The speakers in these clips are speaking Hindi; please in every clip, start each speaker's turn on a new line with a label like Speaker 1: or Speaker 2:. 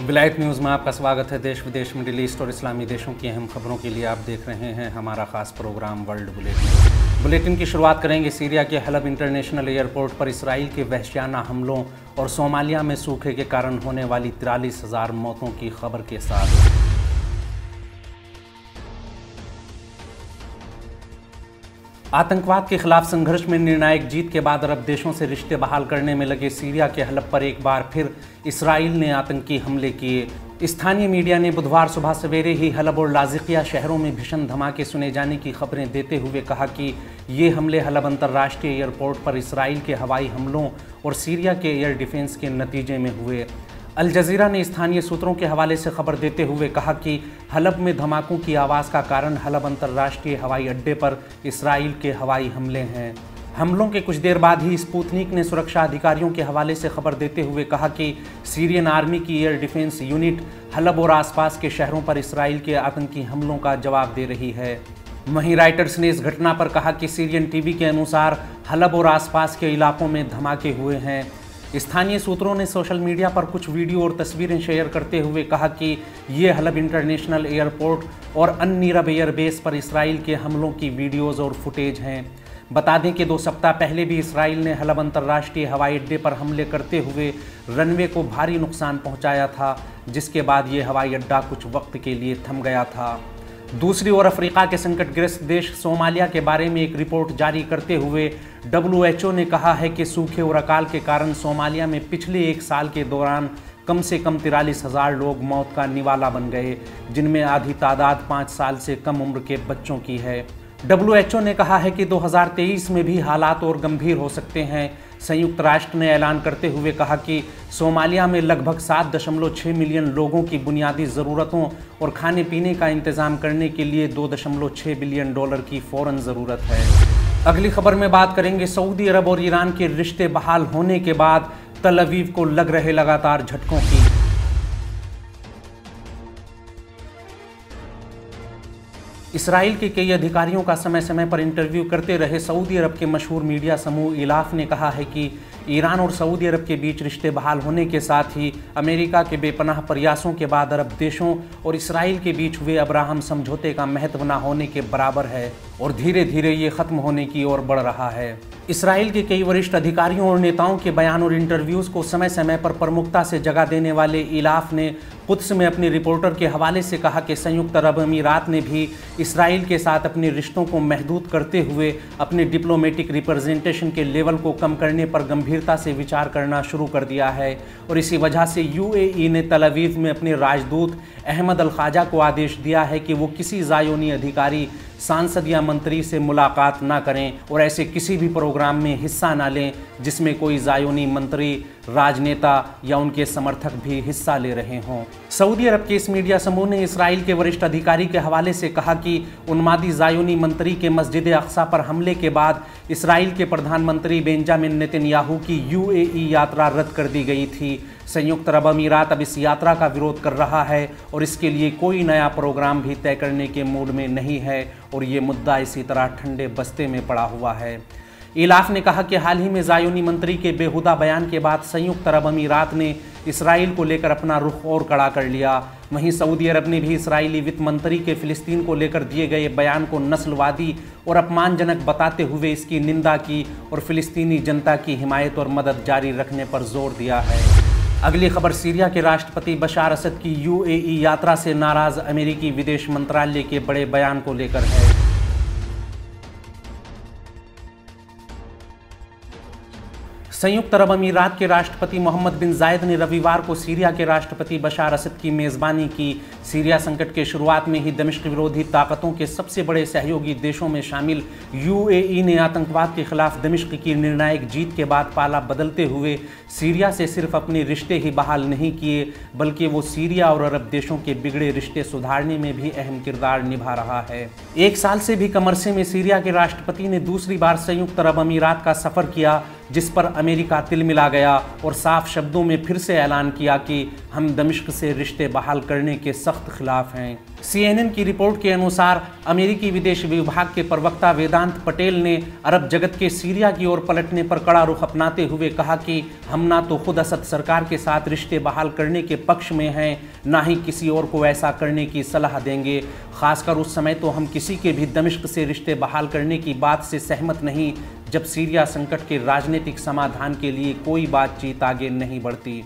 Speaker 1: विलायत न्यूज़ में आपका स्वागत है। देश विदेश, मिडिल ईस्ट और इस्लामी देशों की अहम खबरों के लिए आप देख रहे हैं हमारा खास प्रोग्राम वर्ल्ड बुलेटिन। बुलेटिन की शुरुआत करेंगे सीरिया के हलब इंटरनेशनल एयरपोर्ट पर इसराइल के वहशियाना हमलों और सोमालिया में सूखे के कारण होने वाली 43,000 मौतों की खबर के साथ। आतंकवाद के खिलाफ संघर्ष में निर्णायक जीत के बाद अरब देशों से रिश्ते बहाल करने में लगे सीरिया के हलब पर एक बार फिर इसराइल ने आतंकी हमले किए। स्थानीय मीडिया ने बुधवार सुबह सवेरे ही हलब और लाजिकिया शहरों में भीषण धमाके सुने जाने की खबरें देते हुए कहा कि ये हमले हलब अंतर्राष्ट्रीय एयरपोर्ट पर इसराइल के हवाई हमलों और सीरिया के एयर डिफेंस के नतीजे में हुए। अल जज़ीरा ने स्थानीय सूत्रों के हवाले से खबर देते हुए कहा कि हलब में धमाकों की आवाज़ का कारण हलब अंतर्राष्ट्रीय हवाई अड्डे पर इसराइल के हवाई हमले हैं। हमलों के कुछ देर बाद ही स्पुतनिक ने सुरक्षा अधिकारियों के हवाले से खबर देते हुए कहा कि सीरियन आर्मी की एयर डिफेंस यूनिट हलब और आसपास के शहरों पर इसराइल के आतंकी हमलों का जवाब दे रही है। वहीं राइटर्स ने इस घटना पर कहा कि सीरियन टीवी के अनुसार हलब और आसपास के इलाकों में धमाके हुए हैं। स्थानीय सूत्रों ने सोशल मीडिया पर कुछ वीडियो और तस्वीरें शेयर करते हुए कहा कि ये हलब इंटरनेशनल एयरपोर्ट और अन-नीरब एयरबेस पर इसराइल के हमलों की वीडियोस और फुटेज हैं। बता दें कि 2 सप्ताह पहले भी इसराइल ने हलब अंतर्राष्ट्रीय हवाई अड्डे पर हमले करते हुए रनवे को भारी नुकसान पहुंचाया था, जिसके बाद ये हवाई अड्डा कुछ वक्त के लिए थम गया था। दूसरी ओर अफ्रीका के संकटग्रस्त देश सोमालिया के बारे में एक रिपोर्ट जारी करते हुए WHO ने कहा है कि सूखे और अकाल के कारण सोमालिया में पिछले 1 साल के दौरान कम से कम 43,000 लोग मौत का निवाला बन गए, जिनमें आधी तादाद 5 साल से कम उम्र के बच्चों की है। WHO ने कहा है कि 2023 में भी हालात और गंभीर हो सकते हैं। संयुक्त राष्ट्र ने ऐलान करते हुए कहा कि सोमालिया में लगभग 7.6 मिलियन लोगों की बुनियादी ज़रूरतों और खाने पीने का इंतज़ाम करने के लिए $2.6 बिलियन की फ़ौरन ज़रूरत है। अगली खबर में बात करेंगे सऊदी अरब और ईरान के रिश्ते बहाल होने के बाद तल अवीव को लग रहे लगातार झटकों की। इसराइल के कई अधिकारियों का समय समय पर इंटरव्यू करते रहे सऊदी अरब के मशहूर मीडिया समूह इलाफ ने कहा है कि ईरान और सऊदी अरब के बीच रिश्ते बहाल होने के साथ ही अमेरिका के बेपनाह प्रयासों के बाद अरब देशों और इसराइल के बीच हुए अब्राहम समझौते का महत्व न होने के बराबर है और धीरे धीरे ये ख़त्म होने की ओर बढ़ रहा है। इसराइल के कई वरिष्ठ अधिकारियों और नेताओं के बयान और इंटरव्यूज़ को समय समय पर प्रमुखता से जगह देने वाले इलाफ ने कुद्स में अपने रिपोर्टर के हवाले से कहा कि संयुक्त अरब अमीरात ने भी इसराइल के साथ अपने रिश्तों को महदूद करते हुए अपने डिप्लोमेटिक रिप्रेजेंटेशन के लेवल को कम करने पर गंभीरता से विचार करना शुरू कर दिया है और इसी वजह से UAE ने तल अवीव में अपने राजदूत अहमद अल ख्वाजा को आदेश दिया है कि वो किसी ज़ायोनी अधिकारी, सांसद या मंत्री से मुलाकात ना करें और ऐसे किसी भी प्रोग्राम में हिस्सा ना लें जिसमें कोई ज़ायोनी मंत्री, राजनेता या उनके समर्थक भी हिस्सा ले रहे हों। सऊदी अरब के इस मीडिया समूह ने इसराइल के वरिष्ठ अधिकारी के हवाले से कहा कि उन्मादी ज़ायोनी मंत्री के मस्जिद अक्सा पर हमले के बाद इसराइल के प्रधानमंत्री बेंजामिन नेतन्याहू की UAE यात्रा रद्द कर दी गई थी। संयुक्त अरब अमीरात अब इस यात्रा का विरोध कर रहा है और इसके लिए कोई नया प्रोग्राम भी तय करने के मूड में नहीं है और ये मुद्दा इसी तरह ठंडे बस्ते में पड़ा हुआ है। इलाफ ने कहा कि हाल ही में ज़ायोनी मंत्री के बेहुदा बयान के बाद संयुक्त अरब अमीरात ने इसराइल को लेकर अपना रुख और कड़ा कर लिया। वहीं सऊदी अरब ने भी इसराइली वित्त मंत्री के फ़िलिस्तीन को लेकर दिए गए बयान को नस्लवादी और अपमानजनक बताते हुए इसकी निंदा की और फ़िलिस्तीनी जनता की हिमायत और मदद जारी रखने पर जोर दिया है। अगली खबर सीरिया के राष्ट्रपति बशार असद की UAE यात्रा से नाराज़ अमेरिकी विदेश मंत्रालय के बड़े बयान को लेकर है। संयुक्त अरब अमीरात के राष्ट्रपति मोहम्मद बिन जायद ने रविवार को सीरिया के राष्ट्रपति बशार असद की मेज़बानी की। सीरिया संकट के शुरुआत में ही दमिश्क विरोधी ताकतों के सबसे बड़े सहयोगी देशों में शामिल UAE ने आतंकवाद के खिलाफ दमिश्क की निर्णायक जीत के बाद पाला बदलते हुए सीरिया से सिर्फ अपने रिश्ते ही बहाल नहीं किए, बल्कि वो सीरिया और अरब देशों के बिगड़े रिश्ते सुधारने में भी अहम किरदार निभा रहा है। 1 साल से भी कम अरसे में सीरिया के राष्ट्रपति ने दूसरी बार संयुक्त अरब अमीरात का सफ़र किया, जिस पर अमेरिका तिलमिला गया और साफ शब्दों में फिर से ऐलान किया कि हम दमिश्क से रिश्ते बहाल करने के सख्त खिलाफ हैं। CNN की रिपोर्ट के अनुसार अमेरिकी विदेश विभाग के प्रवक्ता वेदांत पटेल ने अरब जगत के सीरिया की ओर पलटने पर कड़ा रुख अपनाते हुए कहा कि हम ना तो खुद असद सरकार के साथ रिश्ते बहाल करने के पक्ष में हैं, ना ही किसी और को ऐसा करने की सलाह देंगे। खासकर उस समय तो हम किसी के भी दमिश्क से रिश्ते बहाल करने की बात से सहमत नहीं जब सीरिया संकट के राजनीतिक समाधान के लिए कोई बातचीत आगे नहीं बढ़ती।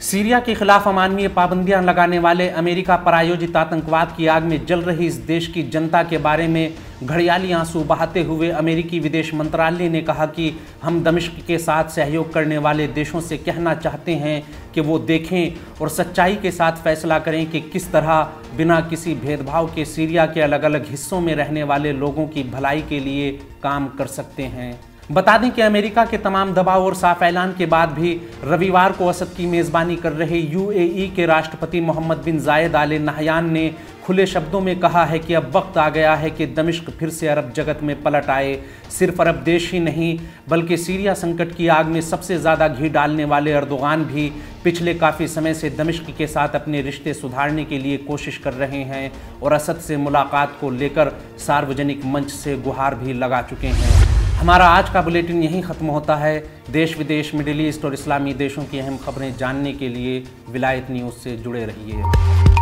Speaker 1: सीरिया के खिलाफ अमानवीय पाबंदियां लगाने वाले अमेरिका प्रायोजित आतंकवाद की आग में जल रही इस देश की जनता के बारे में घड़ियाली आंसू बहाते हुए अमेरिकी विदेश मंत्रालय ने कहा कि हम दमिश्क के साथ सहयोग करने वाले देशों से कहना चाहते हैं कि वो देखें और सच्चाई के साथ फैसला करें कि किस तरह बिना किसी भेदभाव के सीरिया के अलग अलग हिस्सों में रहने वाले लोगों की भलाई के लिए काम कर सकते हैं। बता दें कि अमेरिका के तमाम दबाव और साफ ऐलान के बाद भी रविवार को असद की मेज़बानी कर रहे UAE के राष्ट्रपति मोहम्मद बिन जायद आल नहयान ने खुले शब्दों में कहा है कि अब वक्त आ गया है कि दमिश्क फिर से अरब जगत में पलट आए। सिर्फ अरब देश ही नहीं बल्कि सीरिया संकट की आग में सबसे ज़्यादा घी डालने वाले अर्दोगान भी पिछले काफ़ी समय से दमिश्क के साथ अपने रिश्ते सुधारने के लिए कोशिश कर रहे हैं और असद से मुलाकात को लेकर सार्वजनिक मंच से गुहार भी लगा चुके हैं। हमारा आज का बुलेटिन यहीं ख़त्म होता है। देश विदेश, मिडिल ईस्ट और इस्लामी देशों की अहम खबरें जानने के लिए विलायत न्यूज़ से जुड़े रहिए।